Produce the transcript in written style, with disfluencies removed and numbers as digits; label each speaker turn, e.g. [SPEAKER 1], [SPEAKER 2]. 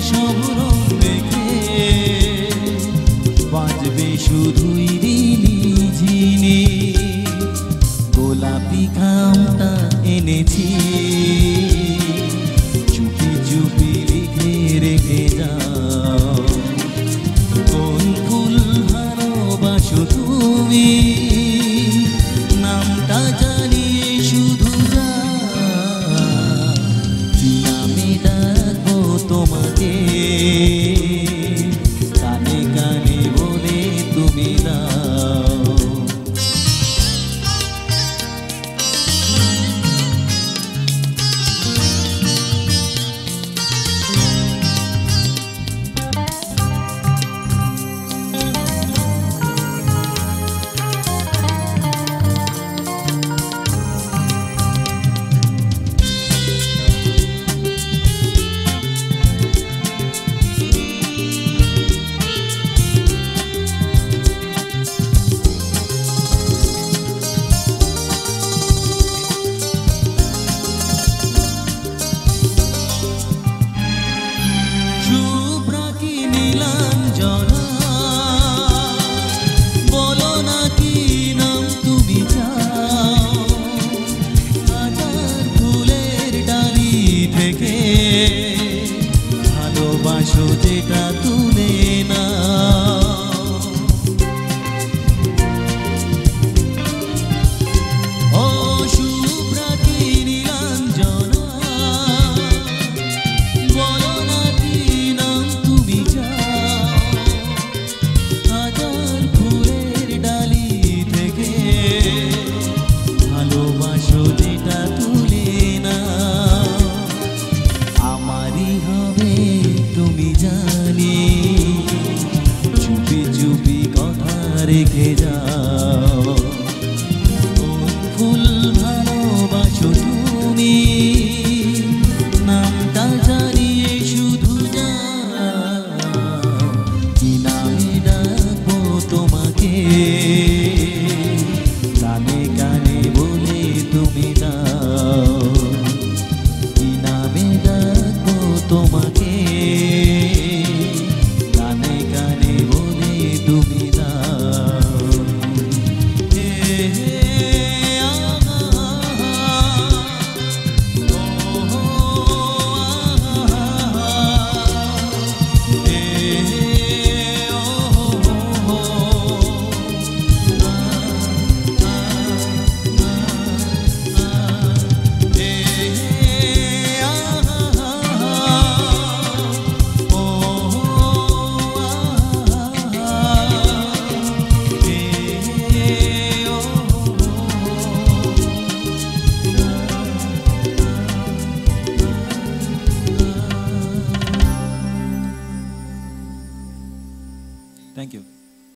[SPEAKER 1] সব রং মেখে বাজবে শুধুই রিনি ঝিনি। গোলাপি খামটা এনেছি, চুপি চুপি লিখে রেখে যাও। কোন ফুল ভালোবাসো তুমি, নামটা জানিয়ে শুধু যা। কি নামে ডাকবো তোমাকে, কানে কানে বলে তুমি দাও। ভালোবাসো যেটা তুলে না, ও শুভ্রাতি নীলাঞ্জনা, বলো না কি নাম তুমি চাও। হাজার ফুলের ডালি থেকে ভালোবাসো যেটা তুলে না, আমারই হবে তুমি জানি। চুপি চুপি কথা রেখে যাও। কোন ফুল ভালোবাসো তুমি, নামটা জানিয়ে শুধু যাও। কি নামে ডাকবো তোমাকে, কানে কানে বলে তুমি দাও। কি নামে ডাকবো তোমাকে, কানে কানে বলে তুমি দাও। হে হে আহা, ও আহা, হে ও Thank you.